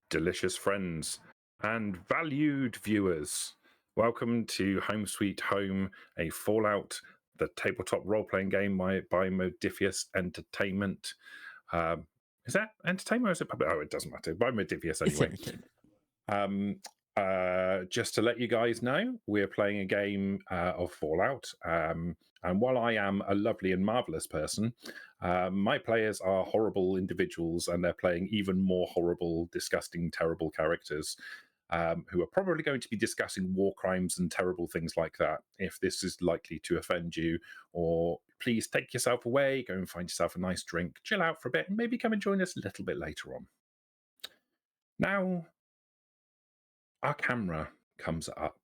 delicious friends, and valued viewers. Welcome to Home Sweet Home, a Fallout, the tabletop role-playing game by Modifius Entertainment. Is that entertainment or is it public? Oh, it doesn't matter. By Modifius anyway. Just to let you guys know, we're playing a game of Fallout. And while I am a lovely and marvelous person, my players are horrible individuals, and they're playing even more horrible, disgusting, terrible characters who are probably going to be discussing war crimes and terrible things like that. If this is likely to offend you, or please take yourself away, go and find yourself a nice drink, chill out for a bit, and maybe come and join us a little bit later on. Now, our camera comes up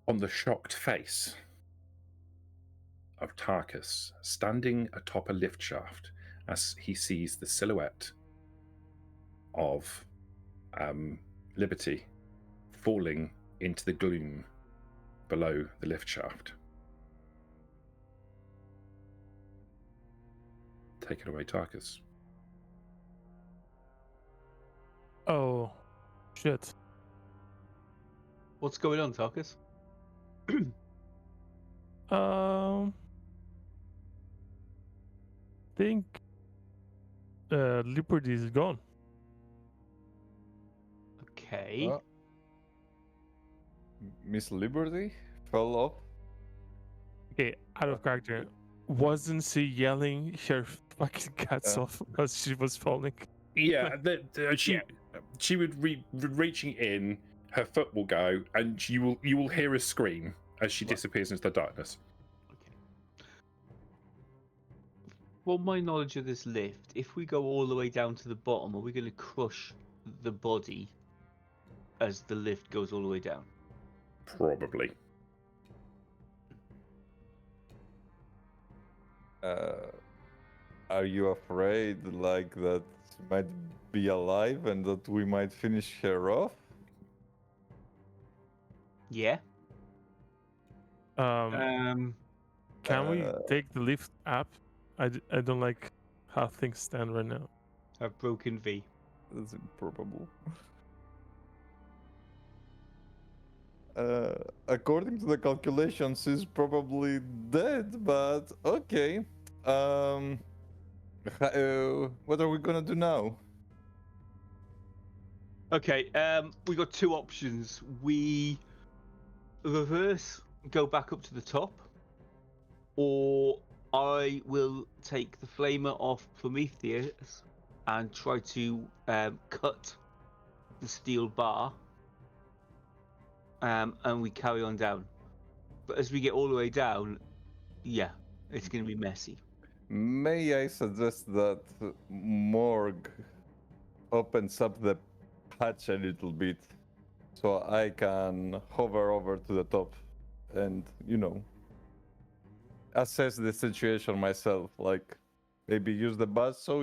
on the shocked face of Tarkus standing atop a lift shaft as he sees the silhouette of Liberty falling into the gloom below the lift shaft. Take it away, Tarkus. Oh, shit. What's going on, Tarkus? Think Liberty is gone. Okay. Miss Liberty fell off. Okay, out of character. Wasn't she yelling her fucking guts off because she was falling? Yeah, she would reaching in, her foot will go, and you will hear a scream as she disappears into the darkness. Okay. Well, my knowledge of this lift, if we go all the way down to the bottom, are we going to crush the body as the lift goes all the way down? Probably. Are you afraid, like, that she might be alive and that we might finish her off? Yeah. Can we take the lift up? I don't like how things stand right now. I've broken V. That's improbable. According to the calculations, she's probably dead, but okay. What are we gonna do now? Okay, we got two options. We reverse, go back up to the top, or I will take the flamer off Prometheus and try to cut the steel bar, and we carry on down. But as we get all the way down, yeah, it's going to be messy. May I suggest that Morg opens up the hatch a little bit so I can hover over to the top and, assess the situation myself, like maybe use the buzzsaw,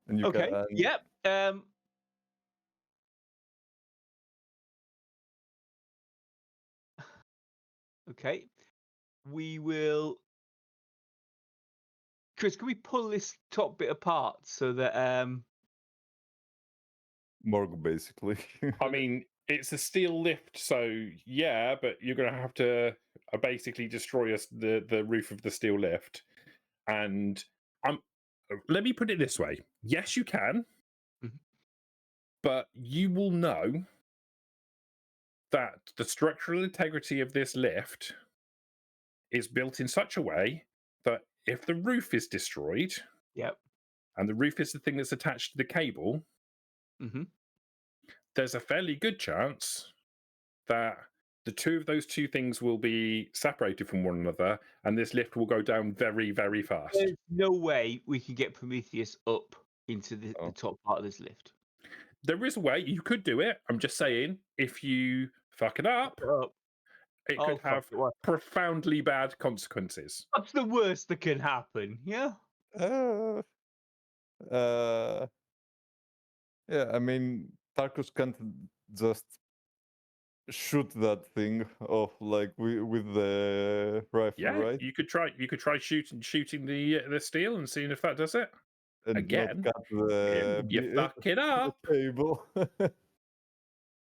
and you Okay. can. Yep. Okay. We will. Chris, can we pull this top bit apart so that Morg, basically. I mean, it's a steel lift, so yeah, but you're going to have to basically destroy the roof of the steel lift. And let me put it this way: yes, you can, but you will know that the structural integrity of this lift is built in such a way that if the roof is destroyed, yep, and the roof is the thing that's attached to the cable, there's a fairly good chance that the two of those two things will be separated from one another, and this lift will go down very, very fast. There's no way we can get Prometheus up into the top part of this lift. There is a way. You could do it. I'm just saying, if you fuck it up, it could have profoundly bad consequences. What's the worst that can happen? Yeah. Yeah, I mean, Tarkus can't just shoot that thing off like with the rifle, Yeah, right? you could try shooting the steel and seeing if that does it. And Again, not cut the, if you fuck it up, table.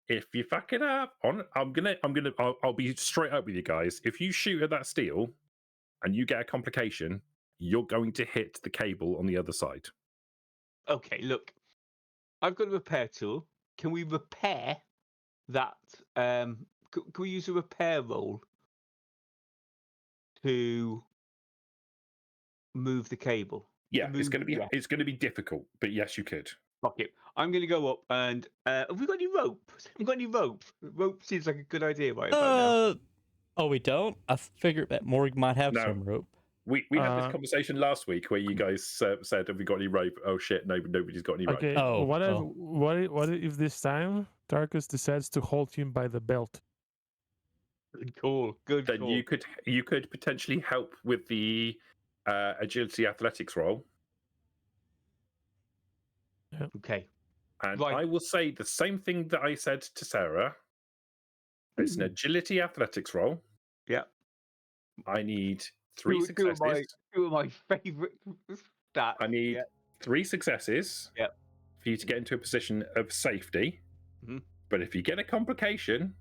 if you fuck it up, I'll be straight up with you guys. If you shoot at that steel and you get a complication, you're going to hit the cable on the other side. Okay, look, I've got a repair tool. Can we repair that? Can we use a repair roll to move the cable? Yeah, it's Move- going to be difficult, but yes, you could. Fuck it. I'm going to go up and have we got any rope? Have we got any rope? Rope seems like a good idea right about now. Oh, we don't? I figured that Morg might have No. some rope. We had this conversation last week where you guys said, "Have we got any rope?" Oh shit, no, nobody's got any rope. Okay. Oh, What if this time Tarkus decides to hold him by the belt? Good call. Good Then call. you could potentially help with the agility athletics roll. Okay. And Right. I will say the same thing that I said to Sarah. It's an agility athletics roll. Yeah. I need three successes. Two of my favourite stats. I need 3 successes Yeah. for you to get into a position of safety. Mhm. But if you get a complication,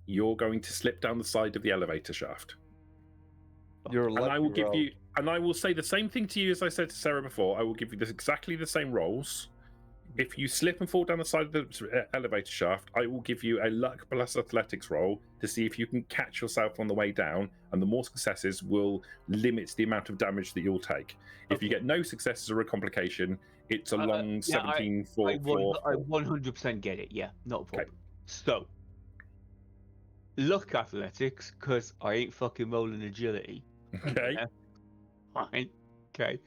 you're going to slip down the side of the elevator shaft. You're And I will give you, and I will say the same thing to you as I said to Sarah before. I will give you exactly the same rolls. If you slip and fall down the side of the elevator shaft, I will give you a luck plus athletics roll to see if you can catch yourself on the way down, and the more successes will limit the amount of damage that you'll take. If you get no successes or a complication, it's a long 17 I 100% get it. Yeah, not a problem. So, luck athletics, because I ain't fucking rolling agility. Okay. Yeah. Fine. Okay.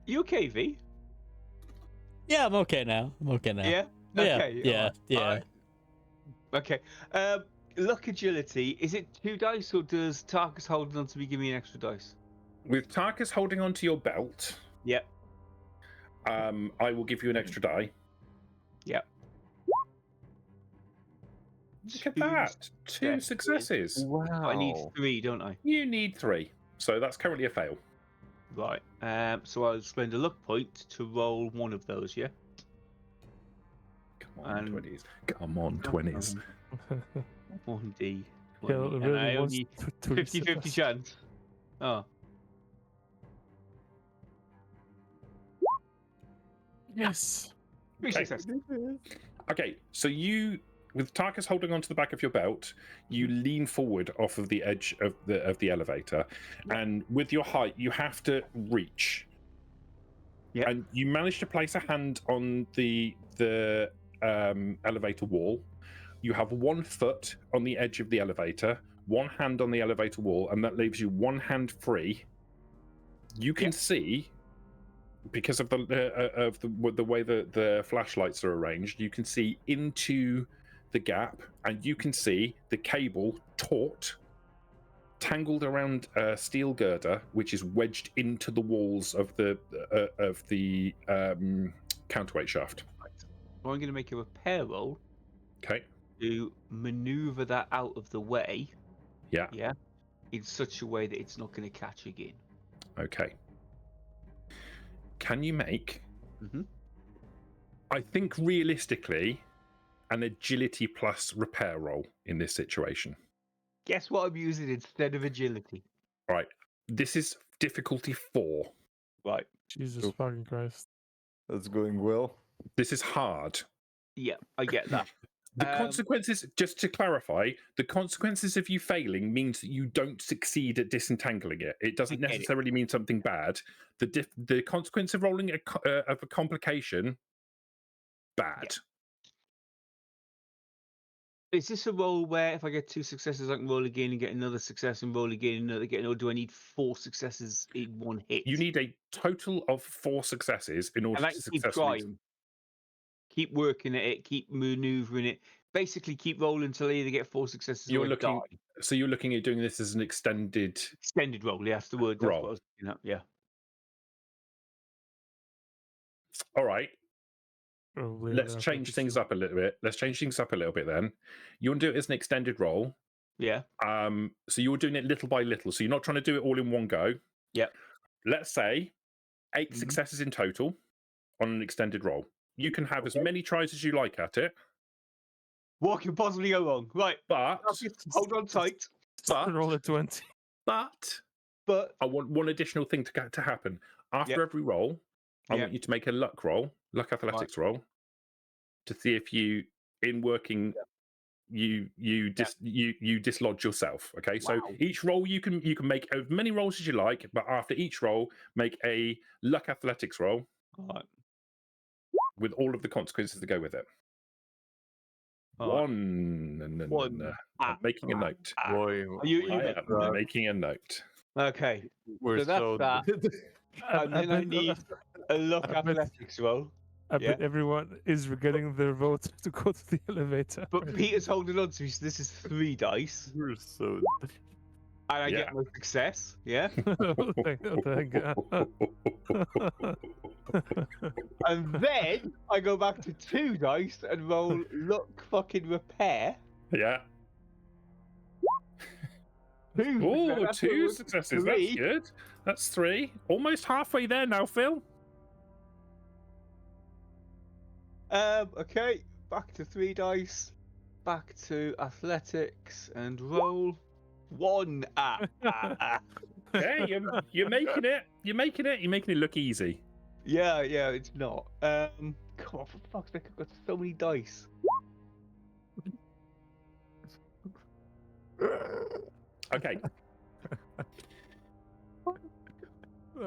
You okay, V? Yeah, I'm okay now. Yeah. Yeah, Okay. yeah. alright. Okay. Luck agility. Is it 2 dice, or does Tarkus holding on to me give me an extra dice? With Tarkus holding onto your belt, Yep. I will give you an extra die. Yep. Look at that. 2 successes. Wow. I need 3, don't I? You need 3. So that's currently a fail. Right. So I'll spend a luck point to roll one of those. Yeah. Come on, And- 20s. Come on, 20s. 1d. Kel 20, and really I wants only to 50-50 chance. Oh. Yes. 3 Okay. successes. Okay, so you, with Tarkus holding onto the back of your belt, you lean forward off of the edge of the elevator, and with your height, you have to reach. Yeah. And you manage to place a hand on the elevator wall. You have 1 foot on the edge of the elevator, 1 hand on the elevator wall, and that leaves you 1 hand free. You can see, because of the way the flashlights are arranged, you can see into the gap, and you can see the cable taut, tangled around a steel girder, which is wedged into the walls of the counterweight shaft. So I'm going to make a repair roll Okay. to maneuver that out of the way. Yeah. Yeah. In such a way that it's not going to catch again. Okay. Can you make? Mhm. I think realistically, an agility plus repair roll in this situation. Guess what I'm using instead of agility? Right. This is difficulty 4. Right. Jesus Oof. fucking Christ. That's going well. This is hard. Yeah, I get that. The consequences, just to clarify, the consequences of you failing means that you don't succeed at disentangling it. It doesn't get it. necessarily mean something bad. The consequence of rolling of a complication, bad. Is this a roll where if I get 2 successes, I can roll again and get another success and roll again and another again, or do I need 4 successes in one hit? You need a total of 4 successes in order and I to can keep successfully. trying, keep working at it, keep maneuvering it. Basically, keep rolling until I either get 4 successes You're or I looking. die. So you're looking at doing this as an extended. Extended roll, yeah, that's the word. That's Roll. what I was looking at, yeah. All right. Probably Let's enough, change I things see. up a little bit. Let's change things up a little bit then. You want to do it as an extended roll. Yeah. So you're doing it little by little. So you're not trying to do it all in one go. Yep. Let's say 8 Mhm. successes in total on an extended roll. You can have as many tries as you like at it, What could possibly go wrong? Right. but Hold on tight. Roll a 20. but But I want one additional thing to happen. After every roll, I Yeah. want you to make a luck roll, luck athletics roll, to see if you, in working, you dislodge yourself. Okay, so Wow. each roll you can make as many rolls as you like, but after each roll, make a luck athletics roll Alright. with all of the consequences that go with it. Alright. One. I'm making a note. Boy, I am making a note. Okay. we're So that's that. And then I bet- need a luck I bet- athletics roll. I Yeah. bet everyone is getting their vote to go to the elevator. But Peter's holding on to me, so this is 3 dice. We're so. And I Yeah. get my success. Yeah. Thank God. And then I go back to 2 dice and roll luck fucking repair. Yeah. 2. Oh, That's 2 a successes. 3. That's good. That's 3. Almost halfway there now, Phil. Okay. Back to 3 dice. Back to athletics and roll 1. Hey, you're making it. You're making it. You're making it look easy. Yeah, it's not. Come on, for fuck's sake, I've got so many dice. Okay.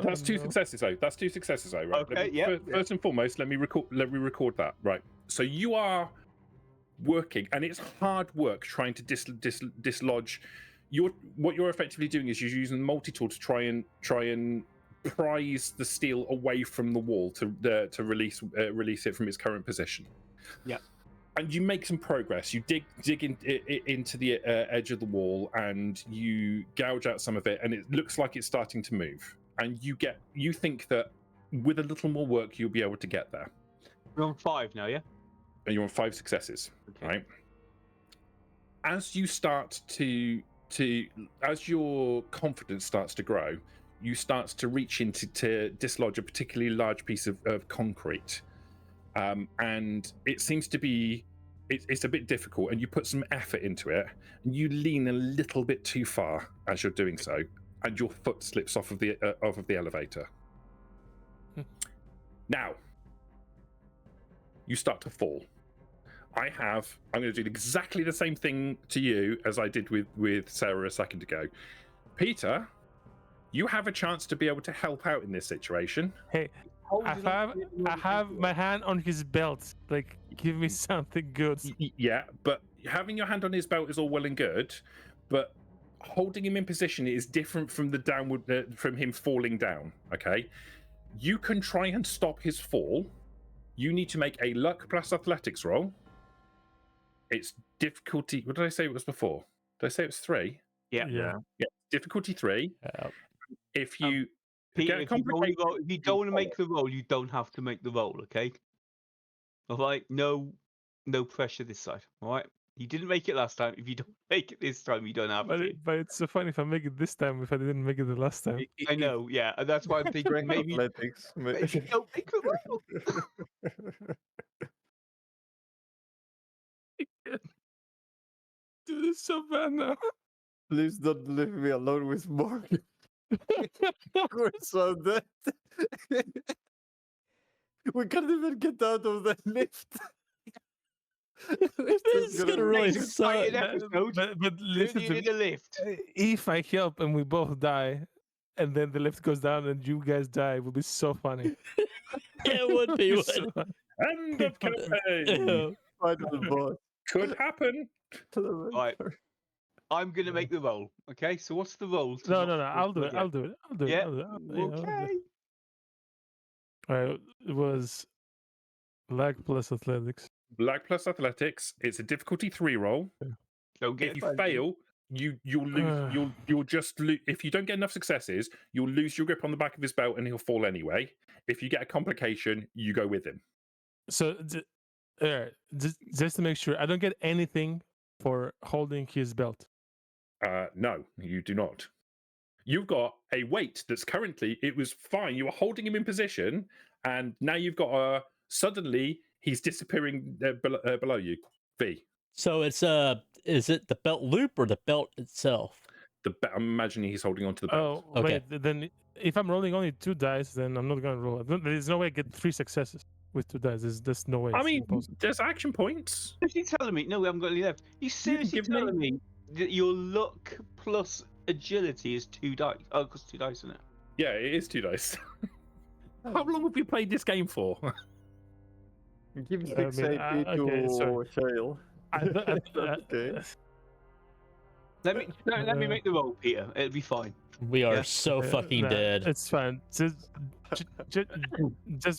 That's 2 successes though. That's 2 successes though, right? Okay, yeah. First and foremost, let me record that. Right. So you are working, and it's hard work trying to dislodge. What you're effectively doing is you're using the multi-tool to try and prise the steel away from the wall to release it from its current position. Yeah. And you make some progress. You dig into the edge of the wall, and you gouge out some of it, and it looks like it's starting to move. And you think that with a little more work, you'll be able to get there. We're on 5 now, yeah? And you're on 5 successes, right? As you start as your confidence starts to grow, you start to reach into to dislodge a particularly large piece of concrete, and it seems to be it's a bit difficult, and you put some effort into it, and you lean a little bit too far as you're doing so, and your foot slips off of the elevator. Now you start to fall. I'm going to do exactly the same thing to you as I did with Sarah a second ago. Peter, you have a chance to be able to help out in this situation. Hey, I have my hand on his belt. Like, give me something good. Yeah, but having your hand on his belt is all well and good, but holding him in position is different from the downward from him falling down. Okay, you can try and stop his fall. You need to make a luck plus athletics roll. It's difficulty. What did I say it was before? Did I say it was 3? Yeah. Difficulty 3. If you Peter, get if you don't want to make the roll, you don't have to make the roll, okay? All right, no pressure this side. All right, you didn't make it last time. If you don't make it this time, you don't have to. But it's so funny if I make it this time if I didn't make it the last time. I know, yeah, and that's why I'm thinking maybe Athletics. don't make the roll. Dude, it's so bad now. Please don't leave me alone with Morgan. We're so dead. We can't even get out of the lift. This is gonna really It's an suck. exciting episode. But listen You to need me. a lift. If I help and we both die, and then the lift goes down and you guys die, it will be so funny. It would be. It's Wouldn't so funny. end of campaign. it? Final boss. Could happen. Right. I'm gonna make the roll. Okay, so what's the roll? to No, not I'll do fall it. again? I'll do it. Yeah. I'll do it. Yeah, I'll do it. Okay. All right, it was lag plus athletics. Luck plus athletics. It's a difficulty 3 roll. Don't get If you offended. fail, you'll lose. You'll just lose. If you don't get enough successes, you'll lose your grip on the back of his belt, and he'll fall anyway. If you get a complication, you go with him. So, just to make sure, I don't get anything for holding his belt. No, you do not. you've got a weight that's currently, it was fine. You were holding him in position, and now you've got a, suddenly he's disappearing below you. V. So it's is it the belt loop or the belt itself? I'm imagining he's holding onto the belt. Oh, Okay. wait. Then if I'm rolling only 2 dice, then I'm not gonna roll. There's no way I get 3 successes with 2 dice. There's no way. I It's mean, impossible. there's action points. Is he telling me? No, we haven't got any left. You seriously give me- telling me that your luck plus agility is 2 dice? Oh, because 2 dice, isn't it? Yeah, it is 2 dice. How long have we played this game for? Give I 6 mean, AP to okay, sorry. Shale. Okay. Let me make the roll, Peter. It'll be fine. We are Yeah. so fucking Nah, dead. It's fine. Just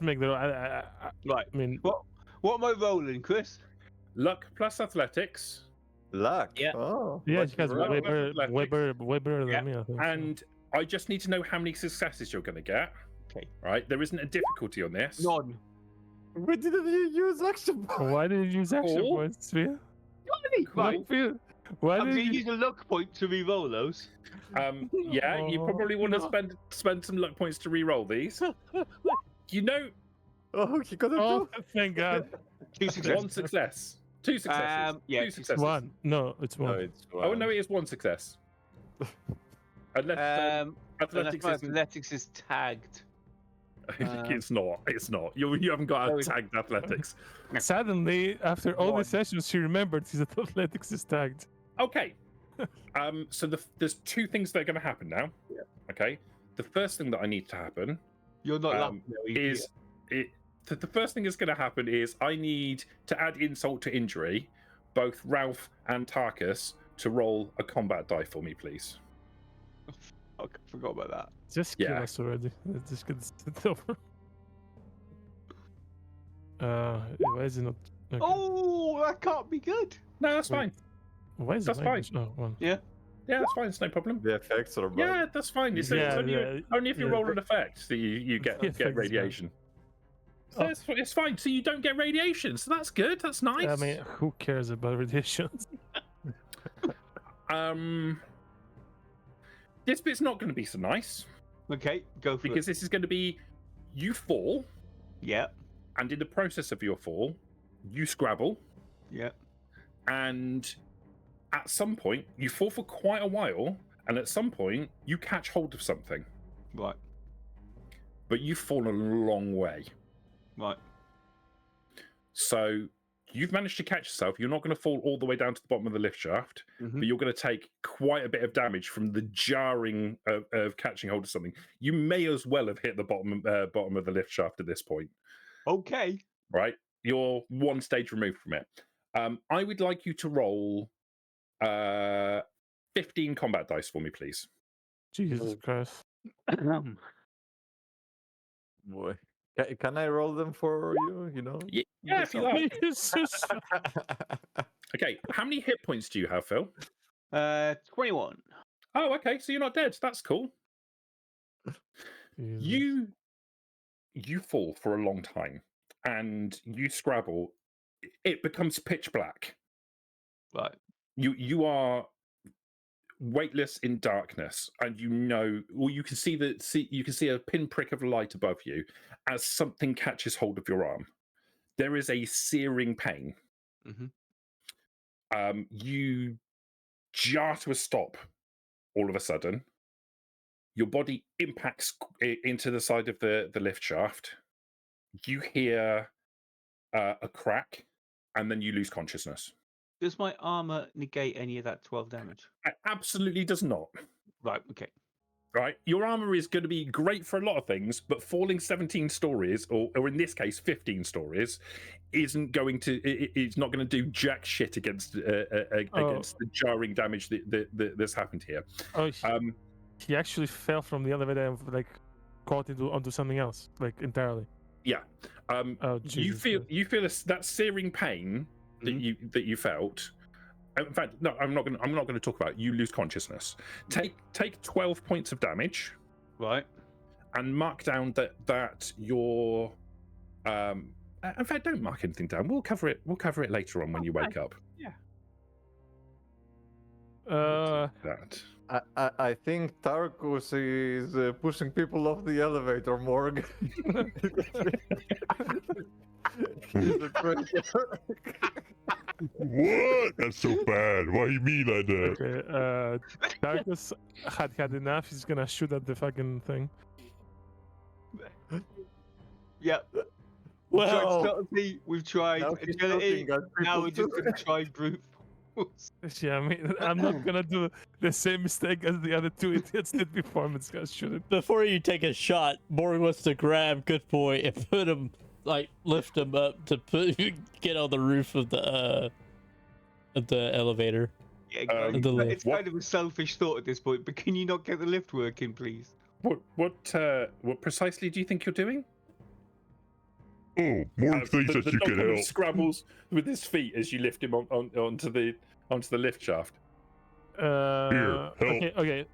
make the roll. Right. I mean, What am I rolling, Chris? Luck plus athletics, Luck. Yeah. Oh. yeah, lucky you guys for were way us. better, way better Yeah. than me. I think. and I just need to know how many successes you're going to get. Okay. Right? There isn't a difficulty on this. None. Why didn't you use action point? Why did you use action Cool. points, Sphere? Right. Why I'm did going to you? use a luck point to re-roll those. Yeah, you probably want to spend some luck points to re-roll these. You know, Oh, he got a Oh, two. thank God. 2 successes. 1 success, 2 successes, Yeah, 2 successes. 1. No, it's 1. No, it's Oh no, it is 1 success. Unless athletics isn't. Athletics is tagged. It's not. It's not. You haven't got No, a it's- tagged athletics. Suddenly, after all One. these sessions, she remembered his athletics is tagged. Okay. So there's 2 things that are going to happen now. Yeah. Okay. The first thing that I need to happen You're not Um, laughing, though, is the first thing that's going to happen is I need to add insult to injury, both Ralph and Tarkus to roll a combat die for me, please. Fuck, I forgot about that. Just kill Yeah. us already. Let's just get it over. Why is it not? Okay. Oh, that can't be good. No, that's Wait. fine. Why is that's it fine. language? Oh, 1. Yeah, that's fine. It's no problem. The effects are bad. Yeah, that's fine. It's Yeah, only, yeah, only if you yeah. roll an effect that you get The effect is bad. radiation. So it's fine. So you don't get radiation. So that's good. That's nice. I mean, who cares about radiations? This bit's not going to be so nice Okay, go for because it. this is going to be you fall, Yeah, and in the process of your fall, you scrabble, yeah. and at some point you fall for quite a while, and at some point you catch hold of something, Right, but you've fallen a long way. right. So you've managed to catch yourself. You're not going to fall all the way down to the bottom of the lift shaft, Mhm. but you're going to take quite a bit of damage from the jarring of catching hold of something. You may as well have hit the bottom of the lift shaft at this point, Okay. right? You're 1 stage removed from it. I would like you to roll 15 combat dice for me, please. Jesus Christ. Boy. Can I roll them for you? You know? Yeah, if you like. It's just- Okay, how many hit points do you have, Phil? 21. Oh, okay, so you're not dead. That's cool. Jesus. You fall for a long time and you scrabble. It becomes pitch black. Right. You are weightless in darkness, and you can see a pinprick of light above you as something catches hold of your arm. There is a searing pain. Mhm. You jar to a stop all of a sudden. Your body impacts into the side of the lift shaft. You hear a crack, and then you lose consciousness. Does my armor negate any of that 12 damage? It absolutely does not. Right, okay. Right, your armor is going to be great for a lot of things, but falling 17 stories, or in this case 15 stories, isn't going to. It's not going to do jack shit against against the jarring damage that's happened here. Oh, he actually fell from the elevator and like caught onto something else, like entirely. Yeah. Oh, you Jesus feel that searing pain that you felt. In fact, no, I'm not going to talk about it. You lose consciousness. Take 12 points of damage. Right. And mark down that your in fact, don't mark anything down. We'll cover it later on when you wake up. Yeah. That I think Tarkus is pushing people off the elevator, Morg. He's a traitor. What? That's so bad. Why you mean like that? Okay, Darkus had enough. He's gonna shoot at the fucking thing. Yep. Well, Subtlety, we've tried Now he's agility. shooting at Now people we're just too. gonna try brute force. Yeah, I mean, I'm not gonna do the same mistake as the other two idiots did before. I'm just gonna shoot it. before you take a shot, Morgan wants to grab Good Boy and put him, like, lift him up to get on the roof of the elevator. Yeah, exactly. the It's what- kind of a selfish thought at this point, but can you not get the lift working, please? What precisely do you think you're doing? Oh, Morg thinks that you dog can kind of help. scrabbles with his feet as you lift him onto the lift shaft. help. Okay.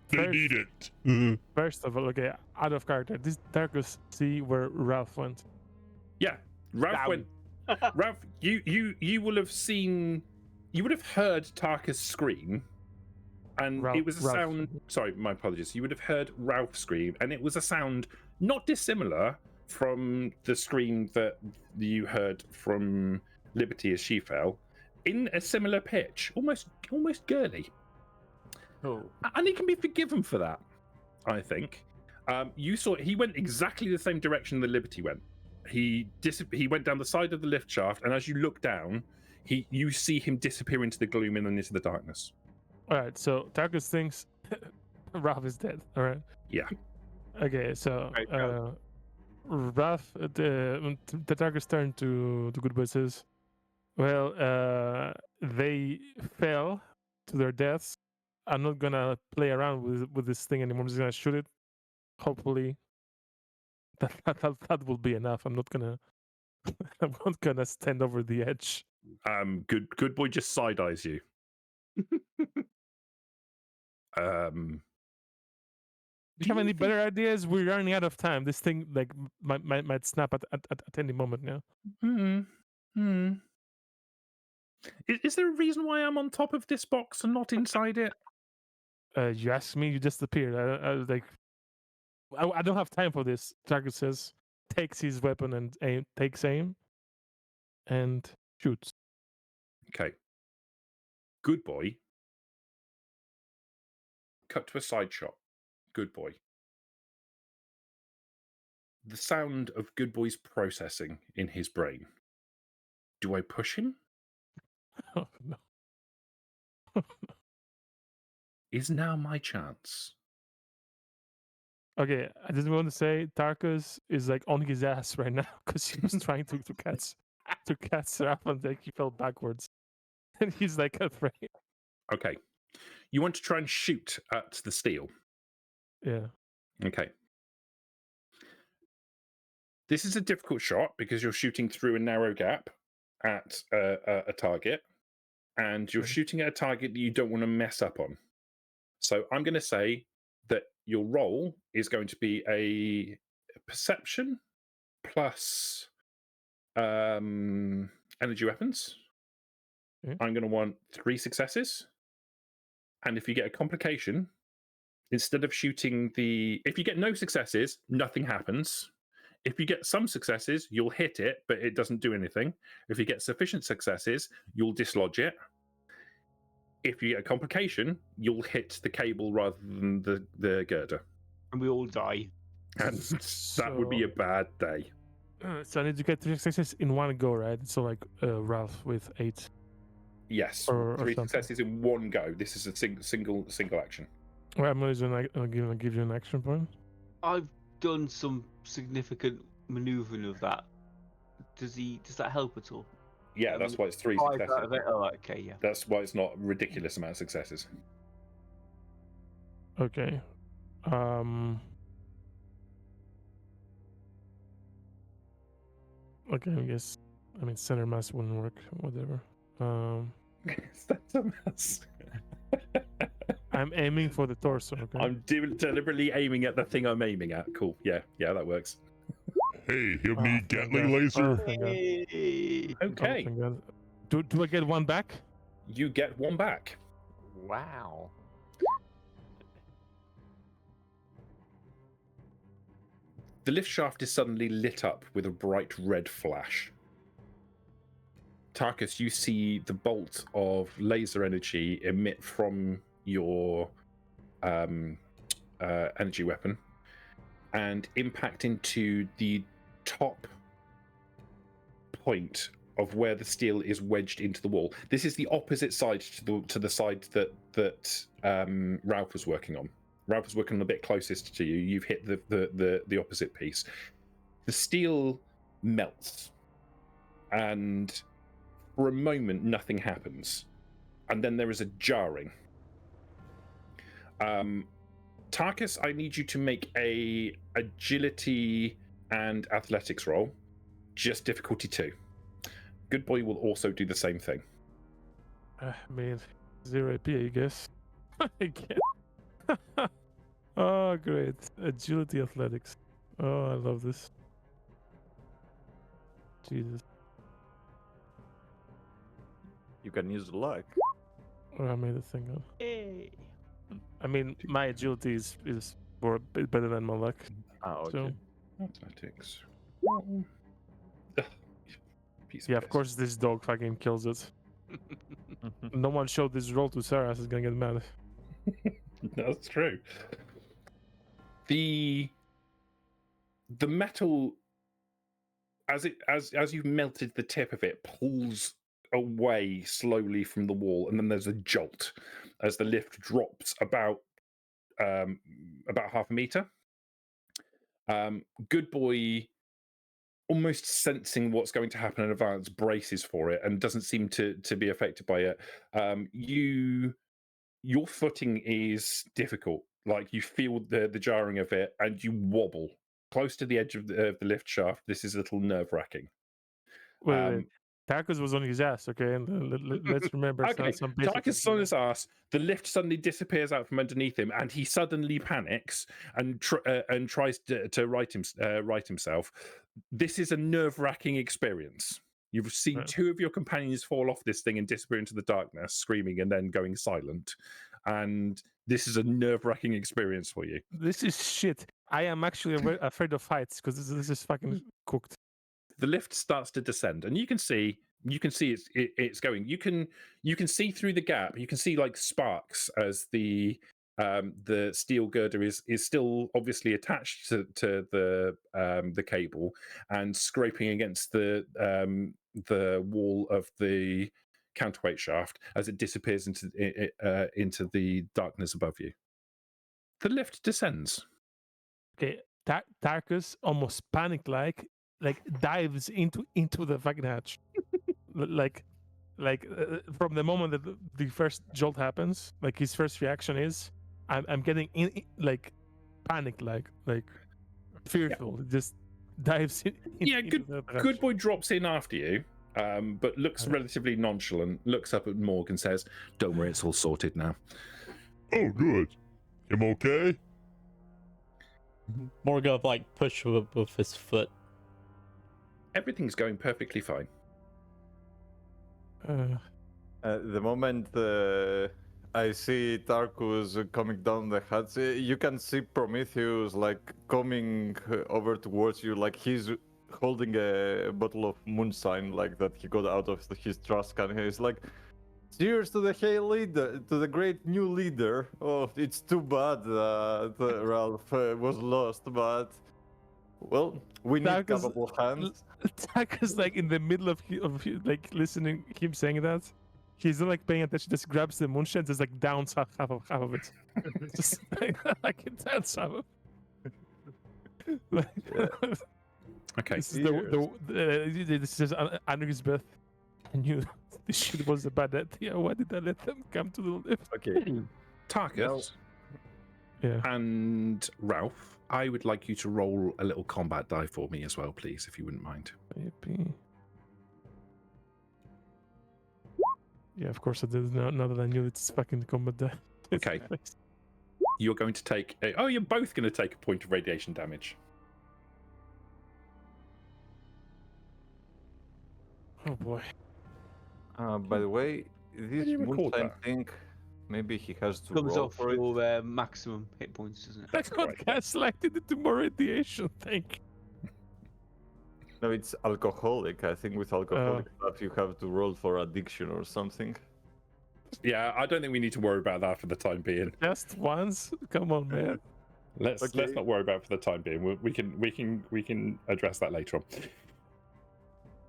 They First- need it. First of all, okay, out of character. This Darkus see where Ralph went. Yeah, Ralph Down. went. Ralph, you will have seen, you would have heard Tarkus scream, and it was a Ralph. sound. Sorry, my apologies. You would have heard Ralph scream, and it was a sound not dissimilar from the scream that you heard from Liberty as she fell, in a similar pitch, almost girly. Oh. And he can be forgiven for that, I think. You saw he went exactly the same direction that Liberty went. He went down the side of the lift shaft, and as you look down, you see him disappear into the gloom and then into the darkness. All right, so Darkus thinks Ralph is dead. All right. Yeah. Okay, so Right, go. Ralph, the Darkus turn to the good boy says, "Well, they fell to their deaths. I'm not gonna play around with this thing anymore. I'm just gonna shoot it. Hopefully, that will be enough. I'm not gonna stand over the edge." Good boy just side eyes you. Do you have any better ideas? We're running out of time. This thing like might snap at any moment now. Is there a reason why I'm on top of this box and not inside it? You asked me, you just appeared. I was like, I don't have time for this. Darkus says, takes his weapon and takes aim, and shoots. Okay. Good boy. Cut to a side shot. Good boy. The sound of Good Boy's processing in his brain. Do I push him? Oh, no. Is now my chance? Okay, I just want to say Darkus is like on his ass right now because he was trying to catch Ralph and like he fell backwards, and he's like afraid. Okay. You want to try and shoot at the steel. Yeah. Okay. This is a difficult shot because you're shooting through a narrow gap at a target, and you're shooting at a target that you don't want to mess up on. So I'm going to say that your roll is going to be a perception plus energy weapons. Okay. I'm going to want 3 successes. And if you get a complication, instead of shooting if you get no successes, nothing happens. If you get some successes, you'll hit it, but it doesn't do anything. If you get sufficient successes, you'll dislodge it. If you get a complication, you'll hit the cable rather than the girder. And we all die. And that would be a bad day. So I need to get 3 successes in one go, right? So like Ralph with 8. Yes, Or 3 something. successes in one go. This is a single action. Well, I'm gonna give you an action point. I've done some significant manoeuvring of that. Does that help at all? Yeah, that's why it's 3 Five successes. out of it. Oh, okay, yeah. That's why it's not a ridiculous amount of successes. Okay. Okay, I mean center mass wouldn't work. Whatever. That's a mess. I'm aiming for the torso. Okay. I'm deliberately aiming at the thing I'm aiming at. Cool. Yeah, that works. Hey, you Oh, need thank Gatling God. laser? Oh, thank God. Hey. Oh, Okay, thank God. Do I get one back? you get one back. Wow. The lift shaft is suddenly lit up with a bright red flash. Tarkus, you see the bolt of laser energy emit from your energy weapon and impact into the top point of where the steel is wedged into the wall. This is the opposite side to the side that Ralph was working on. Ralph was working a bit closest to you. You've hit the opposite piece. The steel melts, and for a moment, nothing happens, and then there is a jarring. Tarkus, I need you to make a agility and athletics roll, just difficulty 2. Good Boy will also do the same thing. I mean, 0 AP, I guess. I guess. Oh, great. Agility athletics. Oh, I love this. Jesus. You can use luck. Oh, I made a thing up. Hey. I mean, my agility is more a bit better than my luck. Ah, okay. So, Athletics. Ugh, piece yeah, of piss. course, this dog fucking kills it. No one showed this roll to Sarah, so he's gonna get mad. That's true. The metal, as you've melted the tip of it, pulls away slowly from the wall, and then there's a jolt as the lift drops about half a meter. Good Boy, almost sensing what's going to happen in advance, braces for it and doesn't seem to be affected by it. Your footing is difficult. Like, you feel the jarring of it, and you wobble close to the edge of the lift shaft. This is a little nerve-wracking. Wait. Tarkus was on his ass, okay? And let's remember Okay, some basic Tarkus is on his ass. The lift suddenly disappears out from underneath him, and he suddenly panics and tries to right himself. This is a nerve-wracking experience. You've seen Right. 2 of your companions fall off this thing and disappear into the darkness, screaming and then going silent. And this is a nerve-wracking experience for you. This is shit. I am actually afraid of heights because this is fucking cooked. The lift starts to descend, and you can see it's going. You can see through the gap. You can see like sparks as the steel girder is still obviously attached to the cable and scraping against the wall of the counterweight shaft as it disappears into the darkness above you. The lift descends. Okay, Tarkus almost panic-like dives into the fucking hatch. like from the moment that the first jolt happens, like his first reaction is, I'm getting in like panic, like fearful. Yeah. Just dives in. Good Boy drops in after you, but looks relatively nonchalant. Looks up at Morg and says, "Don't worry, it's all sorted now." Oh, good. Him okay? Morgan like push with his foot. Everything's going perfectly fine. The moment I see Tarkus coming down the hatch, you can see Prometheus like coming over towards you, like he's holding a bottle of moonshine, like that he got out of his trash can. He's like, "Cheers to the hey leader, to the great new leader. Oh, it's too bad that Ralph was lost, but well, we need capable hands." Tarkus like in the middle of like listening him saying that, he's not like paying attention. Just grabs the moonshine, just like downs half of it, just like it downs half of. Okay. This is this is under his breath. I knew this shit was a bad idea. Why did I let them come to the lift? Okay. Tarkus and Ralph, I would like you to roll a little combat die for me as well, please, if you wouldn't mind. Maybe. Yeah, of course I did. Now that I knew it's fucking combat die. Okay. You're going to take you're both going to take a point of radiation damage. Oh boy. By the way, this you record moonshine that? thing, Maybe he has to Comes roll off for it. your maximum hit points, doesn't it? I got gaslighted into more radiation. Thank you. No, it's alcoholic. I think with alcoholic stuff you have to roll for addiction or something. Yeah, I don't think we need to worry about that for the time being. Just once? Come on, man. Let's not worry about it for the time being. We can address that later on.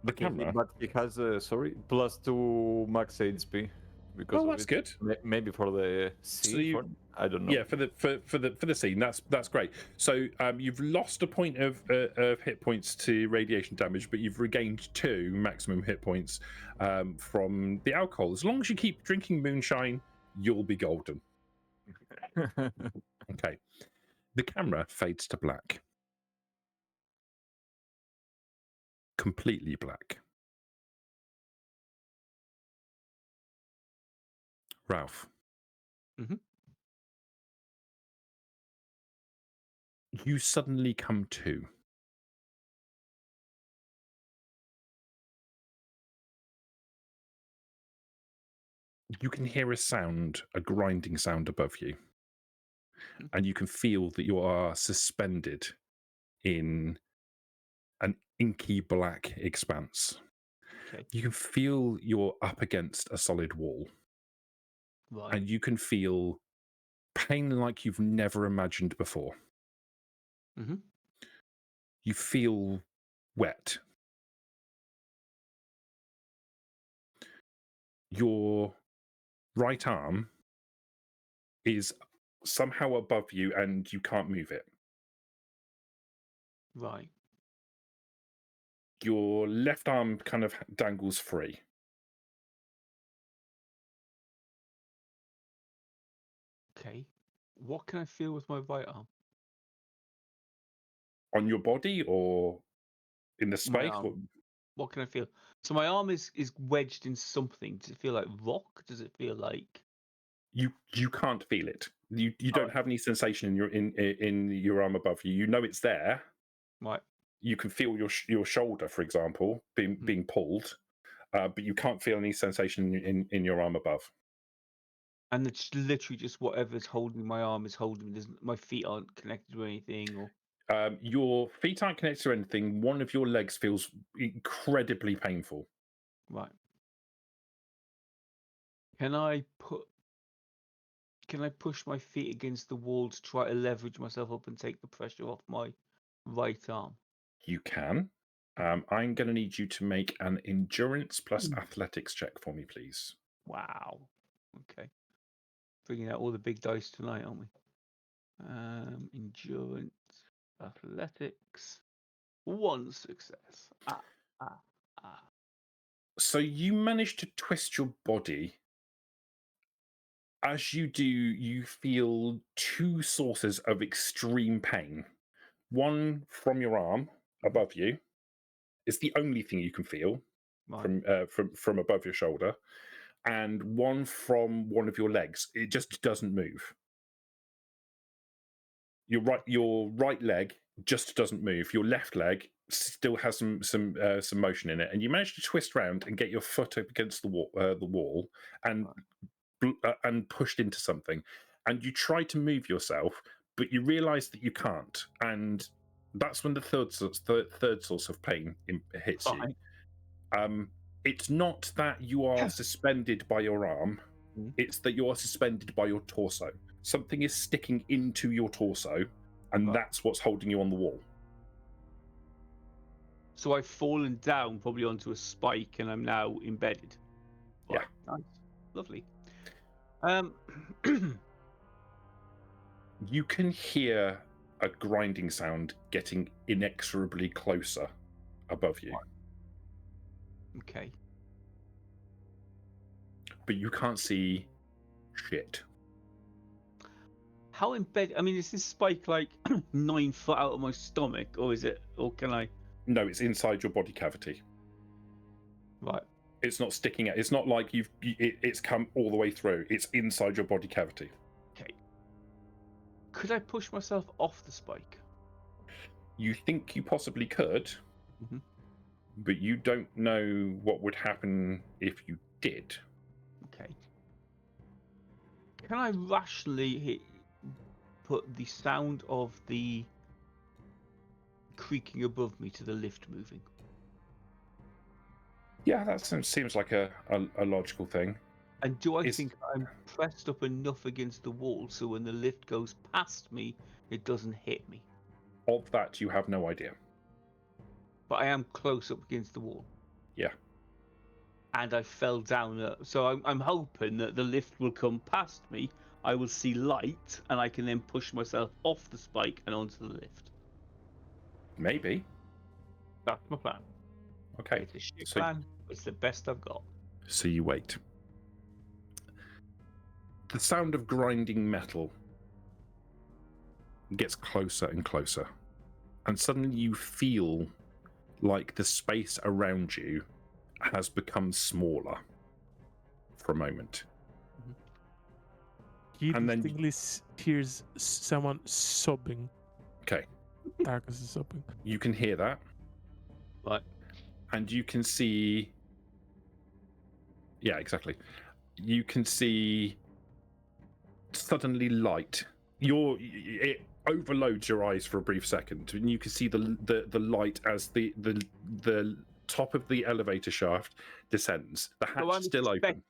The camera. But he has +2 max HP because Oh, of that's it. good. Maybe for the scene. I don't know. Yeah, for the scene, that's great. So you've lost a point of hit points to radiation damage, but you've regained 2 maximum hit points from the alcohol. As long as you keep drinking moonshine, you'll be golden. Okay. The camera fades to black. Completely black. Ralph. Mhm. You suddenly come to. You can hear a sound, a grinding sound above you. And you can feel that you are suspended in an inky black expanse. Okay. You can feel you're up against a solid wall. Right. And you can feel pain like you've never imagined before. Mm-hmm. You feel wet. Your right arm is somehow above you and you can't move it. Right. Your left arm kind of dangles free. Okay. What can I feel with my right arm? On your body or in the My space? arm. What can I feel? So my arm is wedged in something. Does it feel like rock? Does it feel like You can't feel it. You don't have any sensation in your arm above you. You know it's there. right? You can feel your shoulder, for example, being pulled, but you can't feel any sensation in your arm above. And it's literally just whatever's holding my arm is holding me. My feet aren't connected to anything, or Your feet aren't connected to anything. One of your legs feels incredibly painful. right. Can I push my feet against the wall to try to leverage myself up and take the pressure off my right arm? You can. I'm going to need you to make an endurance plus athletics check for me, please. Wow. Okay. Bringing out all the big dice tonight, aren't we? Endurance, athletics, 1 success. So you manage to twist your body. As you do, you feel 2 sources of extreme pain. One from your arm above you. It's the only thing you can feel from above your shoulder, and one from one of your legs. It just doesn't move. Your right leg just doesn't move. Your left leg still has some motion in it, and you manage to twist around and get your foot up against the wall, and pushed into something. And you try to move yourself, but you realise that you can't, and that's when the third source of pain hits you. It's not that you are suspended by your arm; it's that you are suspended by your torso. Something is sticking into your torso, and that's what's holding you on the wall. So I've fallen down probably onto a spike, and I'm now embedded. Yeah. Nice. Lovely. You can hear a grinding sound getting inexorably closer above you. Okay. But you can't see shit. How embedded? I mean, is this spike like 9 foot out of my stomach, or is it? Or can I? No, it's inside your body cavity. Right. It's not sticking out. It's not like it's come all the way through. It's inside your body cavity. Okay. Could I push myself off the spike? You think you possibly could, but you don't know what would happen if you did. Okay. Can I rationally put the sound of the creaking above me to the lift moving? Yeah, that seems like a logical thing. And do I think I'm pressed up enough against the wall so when the lift goes past me, it doesn't hit me? Of that, you have no idea. But I am close up against the wall. Yeah. And I fell down. So I'm hoping that the lift will come past me. I will see light, and I can then push myself off the spike and onto the lift. Maybe. That's my plan. Okay. It's a shit plan. It's the best I've got. So you wait. The sound of grinding metal gets closer and closer. And suddenly you feel like the space around you has become smaller for a moment. He And then distinctly hears someone sobbing. Okay. Darkus is sobbing. You can hear that. Right. And you can see... Yeah, exactly. You can see suddenly light. It overloads your eyes for a brief second, and you can see the light as the top of the elevator shaft descends. The hatch I'm still open.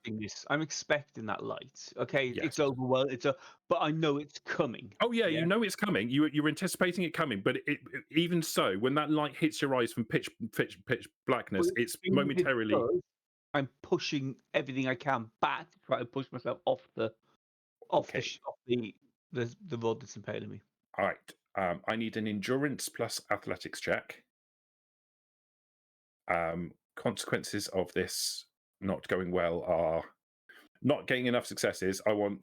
I'm expecting that light. Okay, Yes. it's overwhelming. But I know it's coming. Oh yeah, you know it's coming. You're anticipating it coming, but even so, when that light hits your eyes from pitch blackness, it's momentarily. I'm pushing everything I can back to try to push myself off the rod that's impaling me. All right. I need an endurance plus athletics check. Consequences of this not going well are not getting enough successes. I want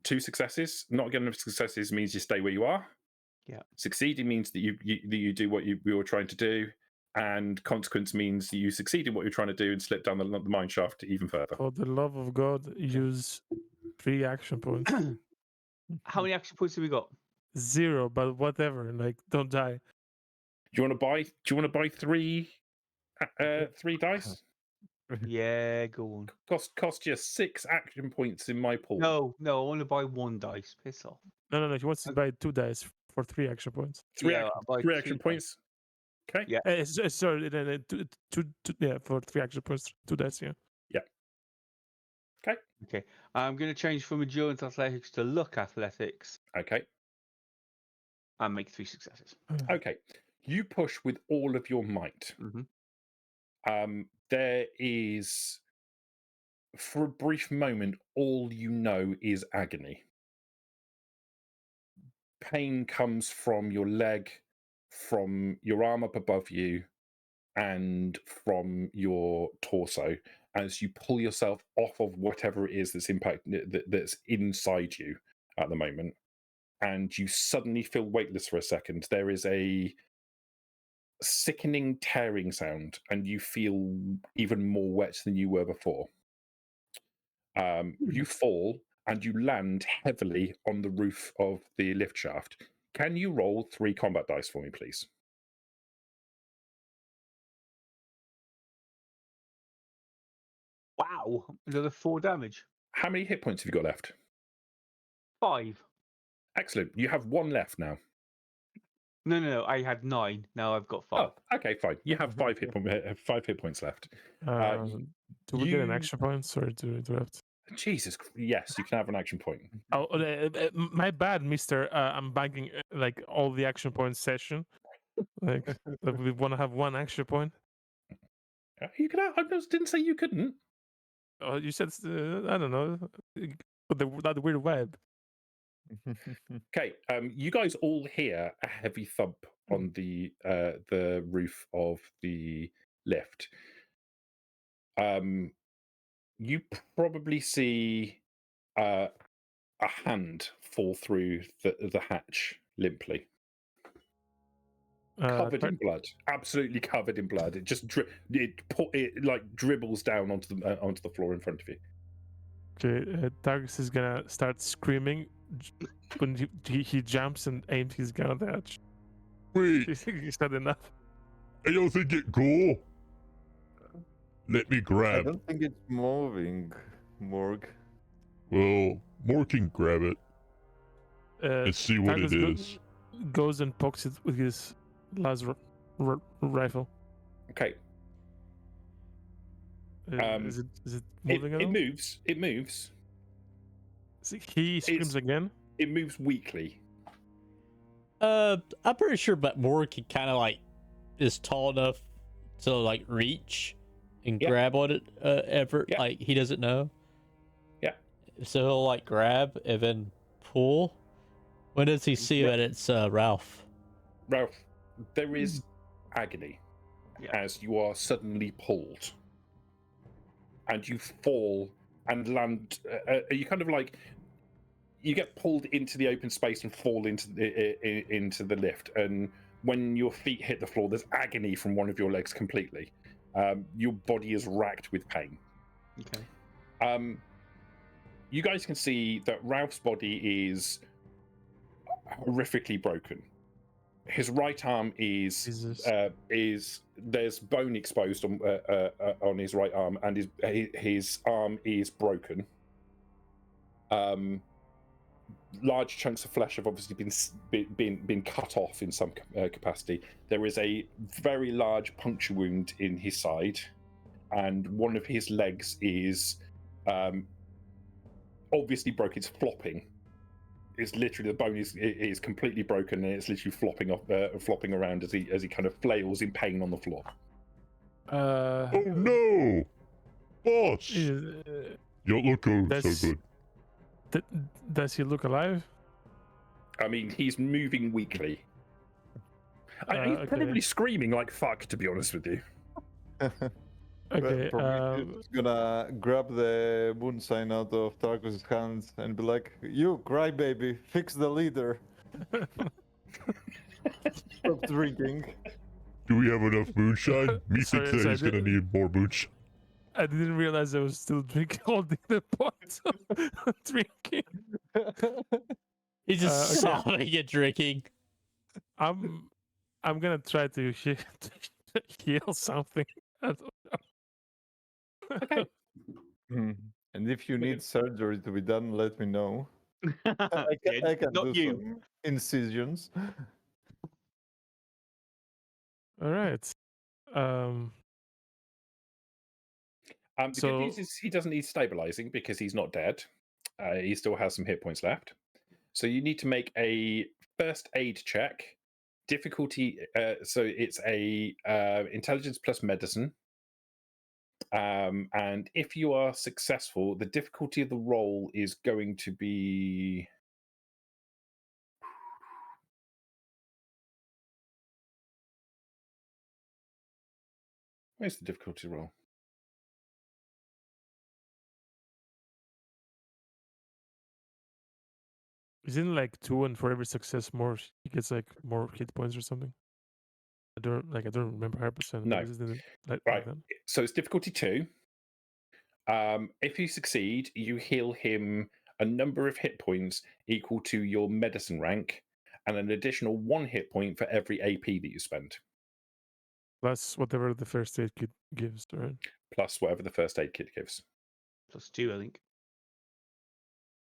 2 successes. Not getting enough successes means you stay where you are. Yeah. Succeeding means that you do what you were trying to do, and consequence means you succeed in what you're trying to do and slip down the mine shaft even further. For the love of God, use 3 action points. How many action points have we got? 0, but whatever. Like, don't die. Do you want to buy 3 dice? Yeah, go on. Cost you 6 action points in my pool. No, I want to buy 1 dice. Piss off. No. He wants to buy 2 dice for 3 action points. 3 I'll buy 3 2 action dice. points. Okay. Yeah. Sorry, yeah, for 3 action points, 2 dice. Yeah. Okay. I'm going to change from endurance athletics to luck athletics Okay. and make 3 successes. Okay. You push with all of your might. Mm-hmm. There is, for a brief moment, all you know is agony. Pain comes from your leg, from your arm up above you, and from your torso as you pull yourself off of whatever it is that's inside you at the moment, and you suddenly feel weightless for a second. There is a sickening tearing sound, and you feel even more wet than you were before. You fall and you land heavily on the roof of the lift shaft. Can you roll 3 combat dice for me, please? Wow. Another 4 damage. How many hit points have you got left? 5. Excellent. You have 1 left now. No. I had 9. Now I've got 5. Oh, okay, fine. You have 5 hit points left. Do we get an action point? Sorry to interrupt. Jesus, yes, you can have an action point. Oh, my bad, Mister. I'm banking like all the action points session. Like, we want to have 1 action point. You can. I didn't say you couldn't. Oh, you said I don't know. That weird vibe. Okay, you guys all hear a heavy thump on the roof of the lift. You probably see a hand fall through the hatch limply, covered in blood, absolutely covered in blood. It just it like dribbles down onto the floor in front of you. Okay, Dargus is gonna start screaming when he jumps and aims his gun at the hatch. Wait, Is that enough? I don't think it go. Let me I grab. don't think it's moving, Morg. Well, More can grab it and see what it Tarkus is. goes and pokes it with his last rifle. Okay. Is it moving at all? It moves. It moves. He screams again. It moves weakly. I'm pretty sure, but Morg can kind of like is tall enough to like reach and Yeah. grab on it. Yeah. Like he doesn't know. Yeah. So he'll like grab and then pull. When does he see that it's Ralph? Ralph, there is agony as you are suddenly pulled. And you fall and land. You kind of like. You get pulled into the open space and fall into the lift. And when your feet hit the floor, there's agony from one of your legs completely. Your body is racked with pain. Okay. You guys can see that Ralph's body is horrifically broken. His right arm is there's bone exposed on his right arm, and his arm is broken. Large chunks of flesh have obviously been cut off in some capacity. There is a very large puncture wound in his side, and one of his legs is obviously broken. It's flopping. It's literally the bone is completely broken, and it's literally flopping around as he kind of flails in pain on the floor. Oh no, boss! You don't look so good. Does he look alive? I mean, he's moving weakly. He's probably screaming like fuck, to be honest with you. Okay. Prometheus is gonna grab the moon sign out of Tarkus' hands and be like, "You crybaby, fix the leader. Stop drinking." Do we have enough moonshine? Me thinks that he's gonna need more moonshine. I didn't realize I was still drinking, holding the pot of drinking. He's just okay. sobbing and drinking. I'm gonna try to heal something. Okay. And if you need surgery to be done, let me know. I can Not do you. some incisions. All right. The good news is he doesn't need stabilizing because he's not dead. He still has some hit points left. So you need to make a first aid check. Difficulty. So it's a intelligence plus medicine. And if you are successful, the difficulty of the roll is going to be. Where's the difficulty roll? Isn't it like 2, and for every success more he gets like more hit points or something? I don't remember 100%. No. Like Right. that. So it's difficulty 2. If you succeed, you heal him a number of hit points equal to your medicine rank, and an additional 1 hit point for every AP that you spend. Plus whatever the first aid kit gives, right? Plus whatever the first aid kit gives. Plus 2, I think.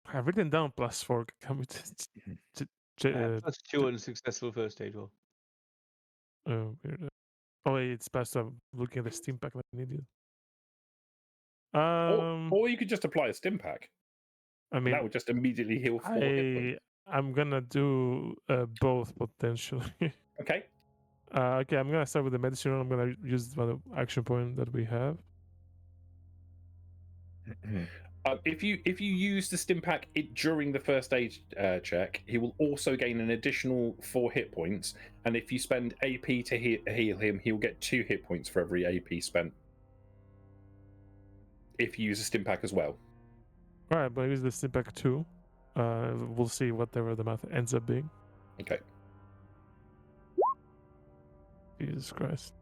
I've written down +4. Can we Plus 2 on a successful first aid roll. Oh, weird. Oh, wait, it's past. I'm looking at the Steam pack like an idiot. Or you could just apply a stim pack. I mean, that would just immediately heal 4 hit points. I'm gonna do both potentially. Okay. Okay, I'm gonna start with the medicine. I'm gonna use one action point that we have. If you use the stim pack during the first aid check, he will also gain an additional 4 hit points. And if you spend AP to heal him, he'll get 2 hit points for every AP spent. If you use a stim pack as well. All right, but I use the stim pack too. We'll see whatever the math ends up being. Okay. Jesus Christ.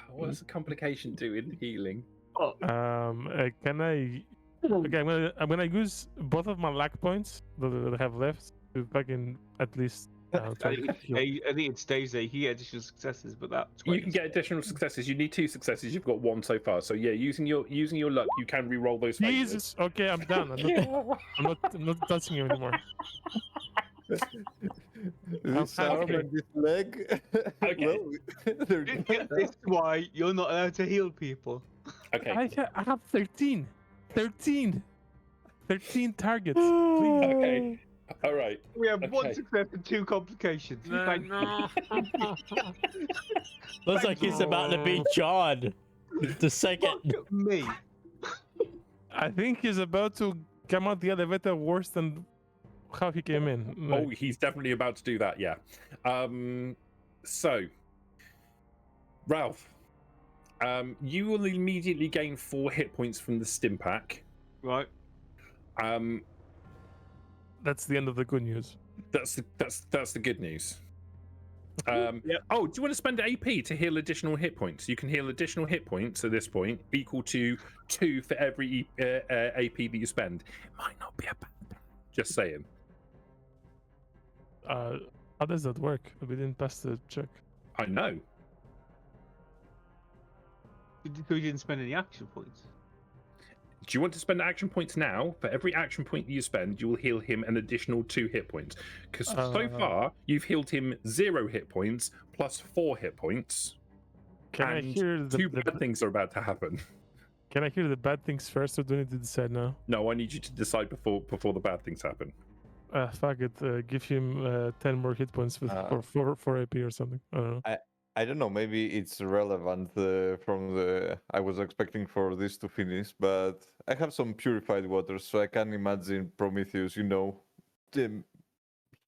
What does the complication do in healing? Can I? Okay, I'm gonna use both of my luck points that I have left to fucking at least I think it stays there. He had additional successes, but that's You can get additional successes. You need 2 successes. You've got 1 so far. So yeah, using your luck, you can re-roll those failures. Jesus. Okay, I'm done. I'm not touching him anymore. This I'm arm happy. and this leg. Okay. This is why you're not allowed to heal people. Okay. I have 13 targets. Please. Okay. All right. We have 1 Okay. success and 2 complications. Thank you. Looks like he's about to be John. The second. Fuck me. I think he's about to come out the elevator worse than how he came in. Oh, Like, he's definitely about to do that. Yeah. So, Ralph, you will immediately gain 4 hit points from the stim pack. Right. that's the end of the good news. That's the good news. Yep. Oh, do you want to spend AP to heal additional hit points? You can heal additional hit points at this point, equal to 2 for every AP that you spend. It might not be a bad plan. Just saying. How does that work? We didn't pass the check. I know. So you didn't spend any action points. Do you want to spend action points now? For every action point that you spend, you will heal him an additional 2 hit points. Because so far, you've healed him 0 hit points plus 4 hit points. Can I and hear the 2 bad things are about to happen. Can I hear the bad things first, or do I need to decide now? No, I need you to decide before the bad things happen. Fuck it. Give him 10 more hit points with for AP or something. I don't know. I don't know. Maybe it's relevant from the. I was expecting for this to finish, but I have some purified water, so I can imagine Prometheus.